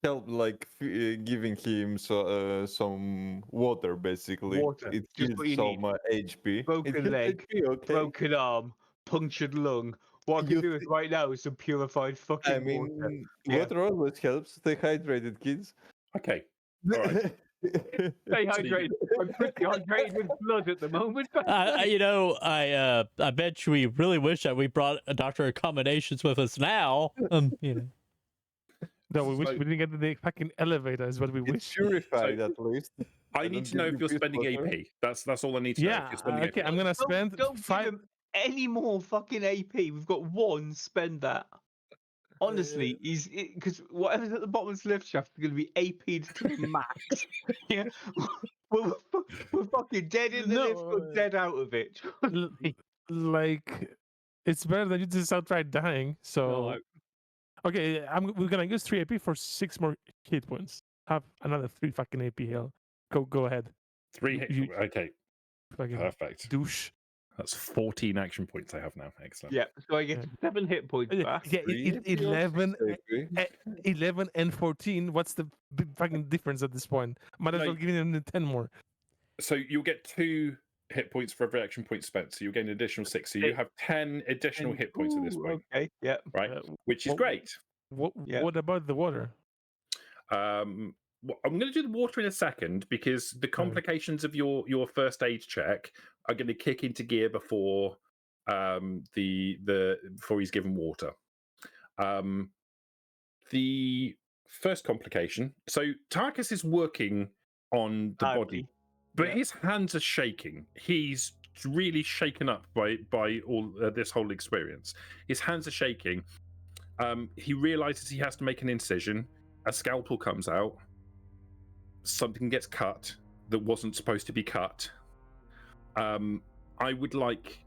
Help like giving him some water, basically. Water, It just gives what you some HP. Broken It gives leg, HP, okay. broken arm, punctured lung. What I can You do is right now is some purified fucking I mean, water. Yeah. water always helps. Stay hydrated, kids. Okay. All right. Stay hydrated. I'm pretty hydrated with blood at the moment. I bet we really wish that we brought a doctor of combinations with us now. No, we wish So- we didn't get to the fucking elevator. Is what we It's wish. purified at least. I need to know if you're spending AP. That's all I need to know. If Yeah. you're spending Okay. AP. I'm gonna spend Don't give 5. him any more fucking AP. We've got 1. Spend that. Honestly, he's because whatever's at the bottom of his lift shaft is going to be AP'd to the max. Yeah, we're fucking dead in the lift, or dead out of it. Like, it's better than you just outright dying. So, okay, we're gonna use 3 AP for 6 more hit points. Have another 3 fucking AP heal. Go ahead. 3 hit. you- Okay. Fucking Perfect. douche. That's 14 action points I have now. Excellent. Yeah, so I get 7 hit points back. Yeah, 11, 11 and 14. What's the fucking difference at this point? Might as No, well give him 10 more. So you'll get 2 hit points for every action point spent. So you'll gain an additional 6. So you have 10 additional hit points at this Ooh, point. Okay, yeah. Right? Which is what- great. Yeah. What about the water? I'm going to do the water in a second because the complications of your first aid check are going to kick into gear before before he's given water. The first complication. So Tarkus is working on the body, but his hands are shaking. He's really shaken up by all this whole experience. His hands are shaking. He realizes he has to make an incision. A scalpel comes out. Something gets cut that wasn't supposed to be cut. I would like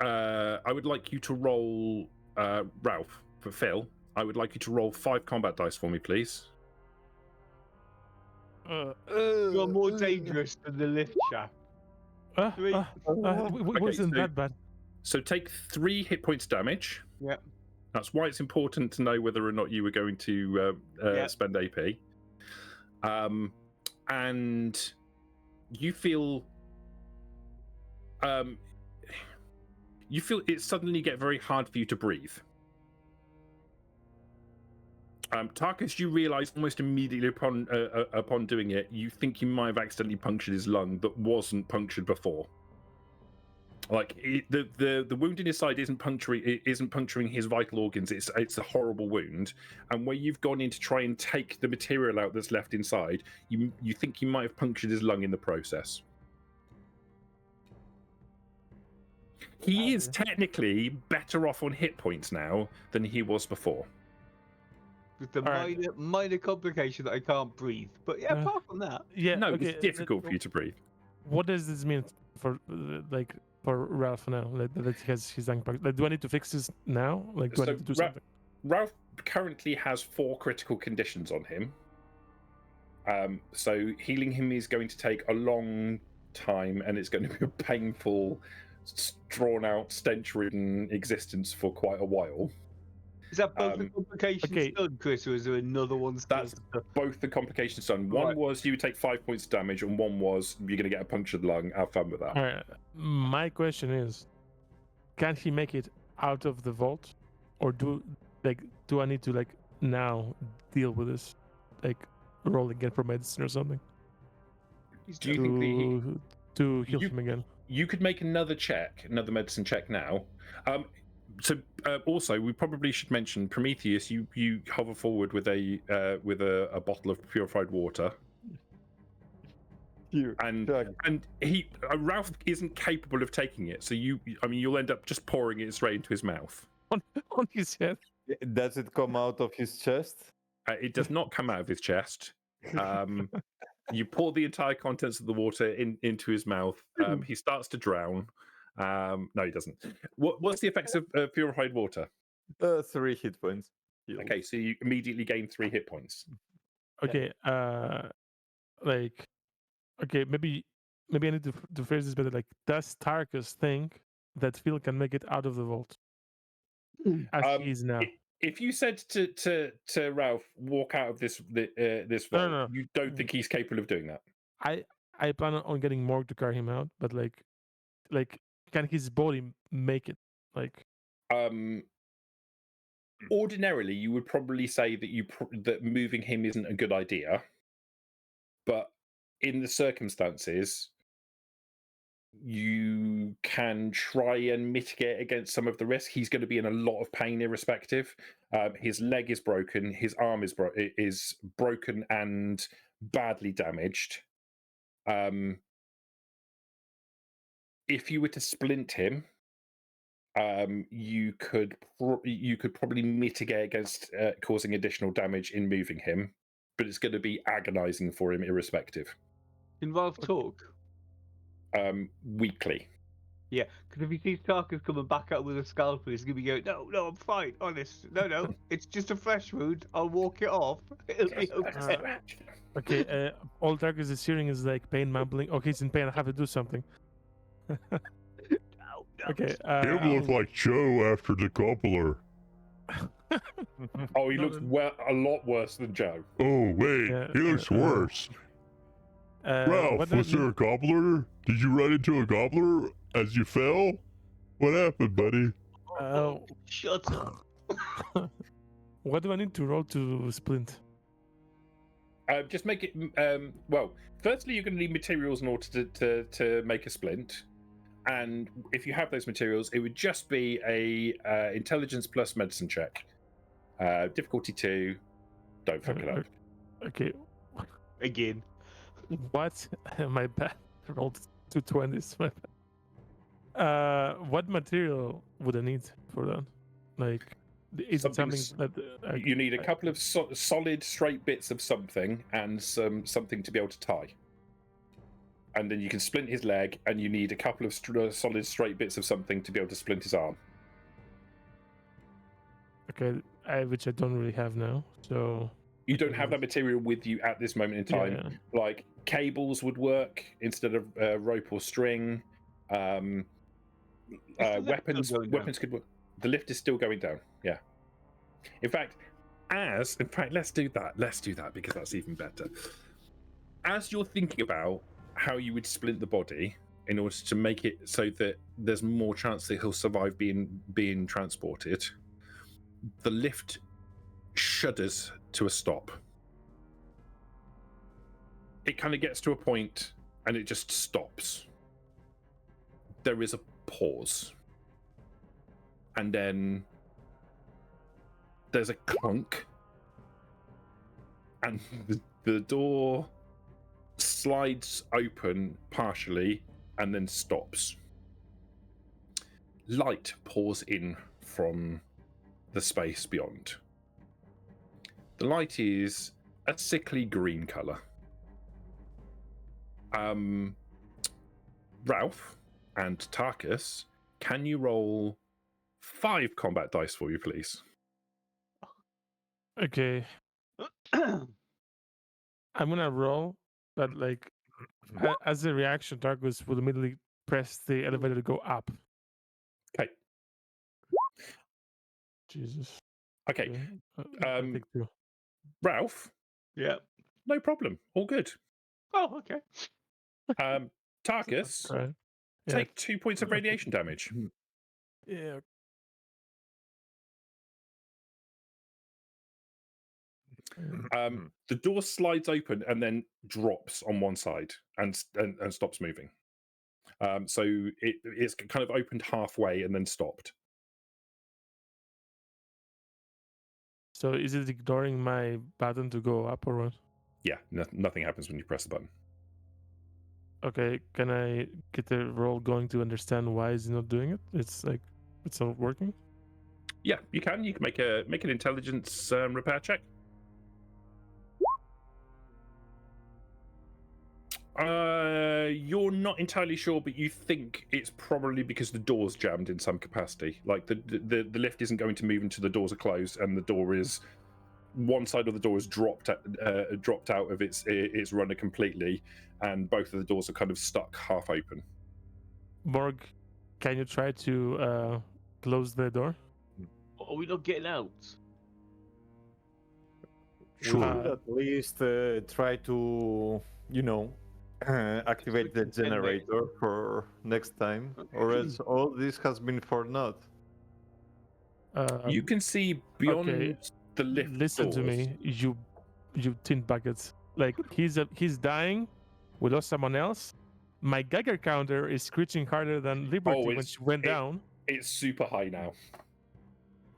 you to roll Ralph for Phil. I would like you to roll 5 combat dice for me, please. You're more dangerous than the lift shaft. Wasn't that bad? So take 3 hit points damage. Yeah. That's why it's important to know whether or not you were going to spend AP. And you feel it suddenly get very hard for you to breathe. Tarkus, you realize almost immediately upon doing it, you think you might have accidentally punctured his lung that wasn't punctured before. Like the wound in his side isn't puncturing his vital organs. It's a horrible wound, and where you've gone in to try and take the material out that's left inside, you think you might have punctured his lung in the process. He is technically better off on hit points now than he was before. With the minor complication that I can't breathe. But yeah, apart from that. Yeah. No, okay, it's difficult for you to breathe. What does this mean for for Ralph now? That he has his lung punctured? Like, do I need to fix this now? Like, do I need to do something? Ralph currently has 4 critical conditions on him. So healing him is going to take a long time, and it's going to be a painful, drawn-out, stench-ridden existence for quite a while. Is that both the complications done, Chris, or is there another one? That's both the complications done. One was you would take 5 points of damage, and one was you're going to get a punctured lung. Have fun with that. All right. My question is, can he make it out of the vault, or do I need to now deal with this, roll again for medicine or something? Do you think to heal him again? You could make another medicine check now. So also, we probably should mention Prometheus. You hover forward with a bottle of purified water, and Ralph isn't capable of taking it. So you'll end up just pouring it straight into his mouth. On his head. Does it come out of his chest? It does not come out of his chest. You pour the entire contents of the water into his mouth. He starts to drown. No, he doesn't. What's the effects of purified water? 3 hit points. Okay, so you immediately gain 3 hit points. Okay. Okay, maybe I need to phrase this better. Like, does Tarkus think that Phil can make it out of the vault as he is now? If you said to Ralph, walk out of this vault, No. you don't think he's capable of doing that? I plan on getting Morg to carry him out, but like can his body make it? Ordinarily, you would probably say that that moving him isn't a good idea, but in the circumstances, you can try and mitigate against some of the risk. He's going to be in a lot of pain, irrespective. His leg is broken. His arm is broken and badly damaged. If you were to splint him, you could probably mitigate against causing additional damage in moving him, but it's going to be agonizing for him, irrespective. Can Ralph talk? Weakly. Yeah, because if he sees Tarkus coming back out with a scalpel, he's going to be going, no, I'm fine, honest. No, it's just a fresh wound. I'll walk it off. It'll be okay. Okay, all Tarkus is hearing is pain mumbling. Okay, he's in pain. I have to do something. No. Okay. Him look like Joe after the coupler. Oh, he looks a lot worse than Joe. Oh, wait, he looks worse. Ralph, was there a gobbler? Did you run into a gobbler as you fell? What happened, buddy? Shut up. What do I need to roll to splint? Just make it. Well, firstly, you're going to need materials in order to make a splint, and if you have those materials, it would just be a intelligence plus medicine check. Difficulty 2. Don't fuck it up. Okay. Again. What? My bad. I rolled 2 20s. My bad. What material would I need for that? Is it something that you need? A couple of solid, straight bits of something and something to be able to tie. And then you can splint his leg, and you need a couple of solid, straight bits of something to be able to splint his arm. Okay, which I don't really have now. So you don't have that material with you at this moment in time. Yeah. Like cables would work instead of rope or string. Weapons could work. The lift is still going down. Yeah. In fact, let's do that because that's even better. As you're thinking about how you would splint the body in order to make it so that there's more chance that he'll survive being transported, the lift shudders to a stop. It kind of gets to a point and it just stops. There is a pause. And then there's a clunk, and the door slides open partially and then stops. Light pours in from the space beyond. The light is a sickly green colour. Ralph and Tarkus, can you roll 5 combat dice for you, please? Okay. I'm gonna roll, but like as a reaction, Darkus will immediately press the elevator to go up. Okay. Jesus. Okay. I take 2. Ralph, Yeah. no problem. All good. Oh, okay. Tarkus, Right. Yeah. take 2 points of radiation damage. Yeah. The door slides open and then drops on one side and stops moving. So it's kind of opened halfway and then stopped. So is it ignoring my button to go up or what? Yeah, nothing happens when you press the button. Okay, can I get the roll going to understand why is it not doing it? It's like it's not working. Yeah, you can. You can make an intelligence repair check. You're not entirely sure, but you think it's probably because the door's jammed in some capacity. Like the lift isn't going to move until the doors are closed, and the door is one side of the door is dropped out of its runner completely, and both of the doors are kind of stuck half open. Borg, can you try to close the door? Are we not getting out? We Sure. should at least try to, activate the generator for next time, or else all this has been for naught. You can see beyond okay. the lift Listen to doors. me, you tin buckets. Like he's dying. We lost someone else. My Geiger counter is screeching harder than Liberty when she went down. It's super high now.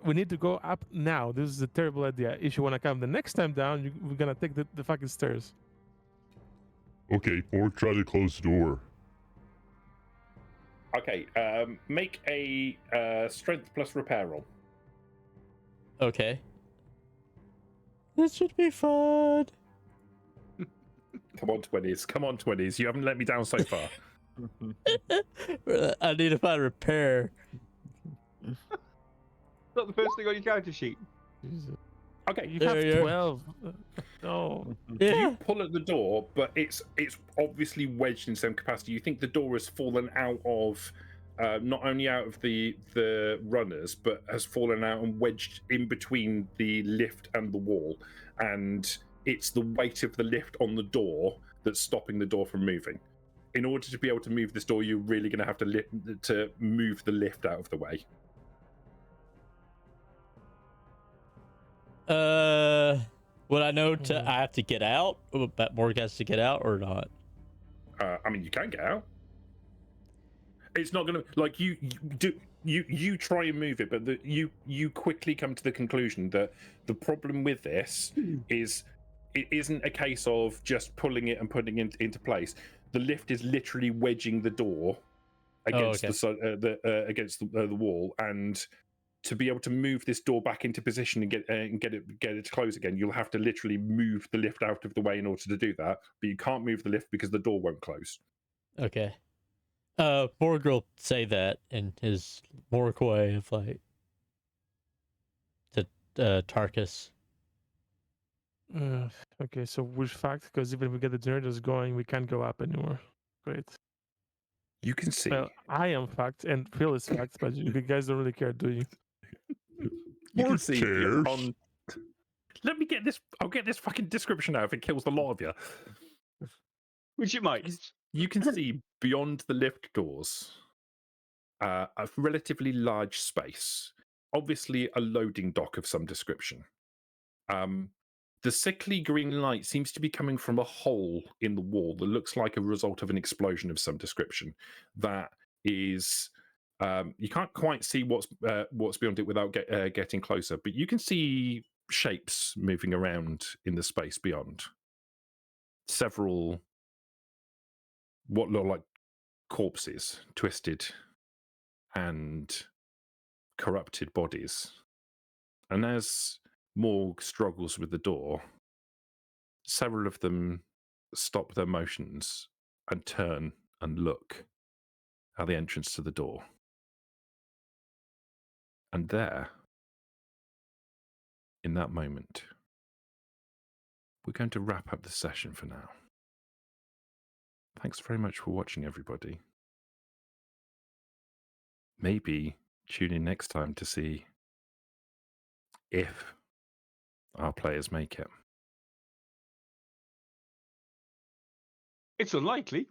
We need to go up now. This is a terrible idea. If you want to come the next time down, we're gonna take the fucking stairs. Okay, or try to close the door. Okay, make a strength plus repair roll. Okay. This should be fun. Come on, 20s. Come on, 20s. You haven't let me down so far. I need to find repair. Not the first thing on your character sheet. Jesus. Okay, You There have you are. 12. No. Yeah. you pull at the door, but it's obviously wedged in some capacity. You think the door has fallen out of not only out of the runners, but has fallen out and wedged in between the lift and the wall, and it's the weight of the lift on the door that's stopping the door from moving. In order to be able to move this door, you're really going to have to move the lift out of the way. Would I know I have to get out? That Morg has to get out or not? I mean, you can get out. It's not going to like you try and move it, but you quickly come to the conclusion that the problem with this is it isn't a case of just pulling it and putting it into place. The lift is literally wedging the door against against the wall, and to be able to move this door back into position and get it to close again, you'll have to literally move the lift out of the way in order to do that. But you can't move the lift because the door won't close. Okay. Borg will say that in his Borg way of like to Tarkus. Okay, so which fact? Because even if we get the generators going, we can't go up anymore. Great. You can see. Well, I am fact and Phil is fact, but you guys don't really care, do you? You can Who see cares? on. Let me get this. I'll get this fucking description out if it kills the lot of you. Which it might. You can see beyond the lift doors a relatively large space, obviously a loading dock of some description. The sickly green light seems to be coming from a hole in the wall that looks like a result of an explosion of some description that is You can't quite see what's beyond it without getting closer, but you can see shapes moving around in the space beyond. Several what look like corpses, twisted and corrupted bodies. And as Morg struggles with the door, several of them stop their motions and turn and look at the entrance to the door. And there, in that moment, we're going to wrap up the session for now. Thanks very much for watching, everybody. Maybe tune in next time to see if our players make it. It's unlikely.